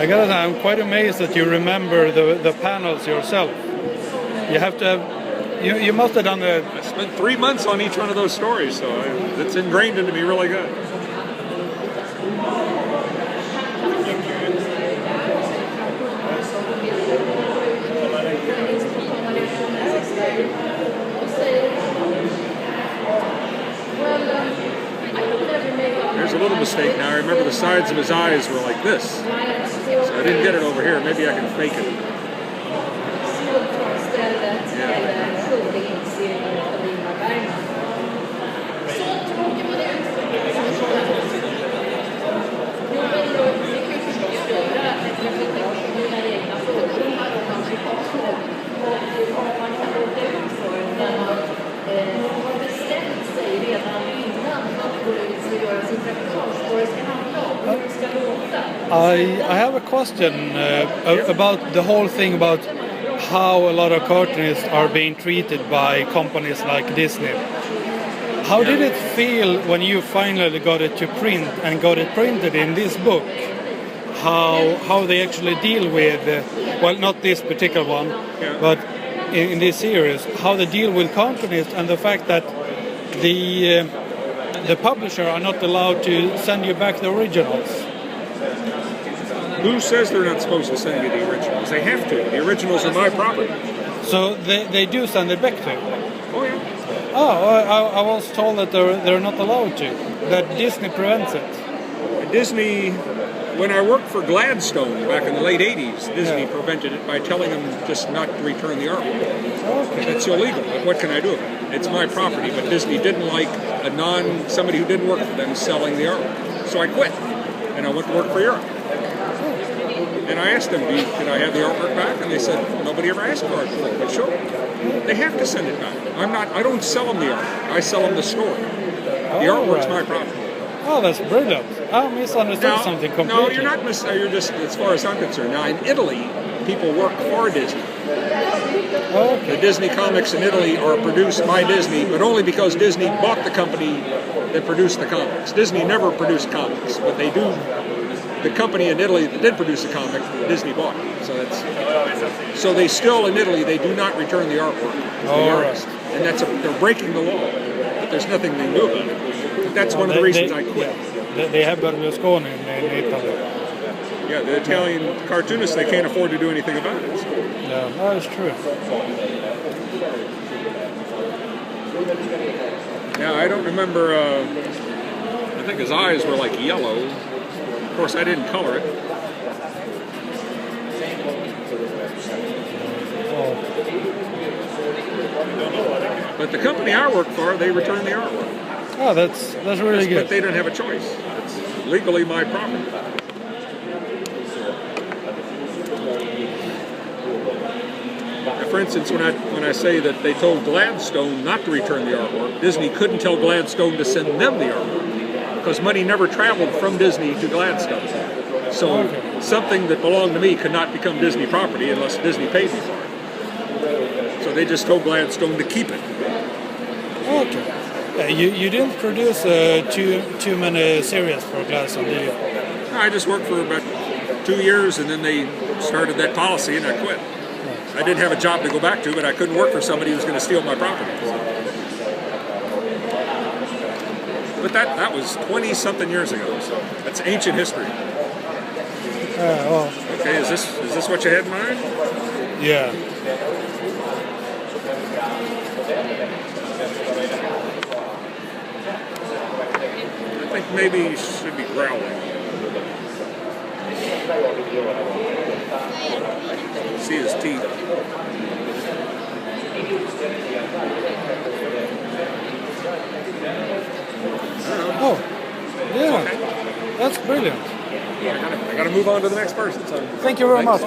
I gotta say, I'm quite amazed that you remember the panels yourself. You have to have, you must have done the... I spent 3 months on each one of those stories, so it's ingrained into me really good. There's a little mistake now. I remember the sides of his eyes were like this. So I didn't get it over here. Maybe I can fake it. I have a question about the whole thing about how a lot of cartoonists are being treated by companies like Disney. How did it feel when you finally got it to print and got it printed in this book? How they actually deal with, well, not this particular one, but in this series, how they deal with cartoonists and the fact that the publisher are not allowed to send you back the originals. Who says they're not supposed to send you the originals? They have to. The originals are my property. So they do send it back to you? Oh, yeah. Oh, I was told that they're not allowed to. That Disney prevents it. Disney, when I worked for Gladstone back in the late 80s, Disney prevented it by telling them just not to return the artwork. Okay. It's illegal, but what can I do about it? It's my property, but Disney didn't like somebody who didn't work for them selling the artwork. So I quit, and I went to work for Europe. And I asked them, can I have the artwork back? And they said, nobody ever asked for it. But sure, they have to send it back. I don't sell them the artwork. I sell them the story. The artwork's my property. Oh, that's brilliant. I misunderstood something completely. No, you're not you're just, as far as I'm concerned. Now, in Italy, people work for Disney. Okay. The Disney comics in Italy are produced by Disney, but only because Disney bought the company that produced the comics. Disney never produced comics, but they do. The company in Italy that did produce the comic, Disney bought it. So they still in Italy they do not return the artwork to the artist, and they're breaking the law. But there's nothing they can do about it. But that's one of the reasons I quit. They have Berlusconi in Italy. Yeah, the Italian cartoonists, they can't afford to do anything about it. So. Yeah, that's true. Now I don't remember. I think his eyes were like yellow. Of course, I didn't color it. But the company I work for, they return the artwork. Oh, that's really good. But they don't have a choice. It's legally my property. Now, for instance, when I say that they told Gladstone not to return the artwork, Disney couldn't tell Gladstone to send them the artwork because money never traveled from Disney to Gladstone. So something that belonged to me could not become Disney property unless Disney paid me for it. So they just told Gladstone to keep it. Okay. You didn't produce too many series for Gladstone, did you? I just worked for about 2 years, and then they started that policy, and I quit. I didn't have a job to go back to, but I couldn't work for somebody who was going to steal my property. But that was 20-something years ago, so that's ancient history. Okay, is this what you had in mind? Yeah. I think maybe he should be growling. See his teeth. Oh, yeah. Okay. That's brilliant. I gotta move on to the next person. So. Thank you very much.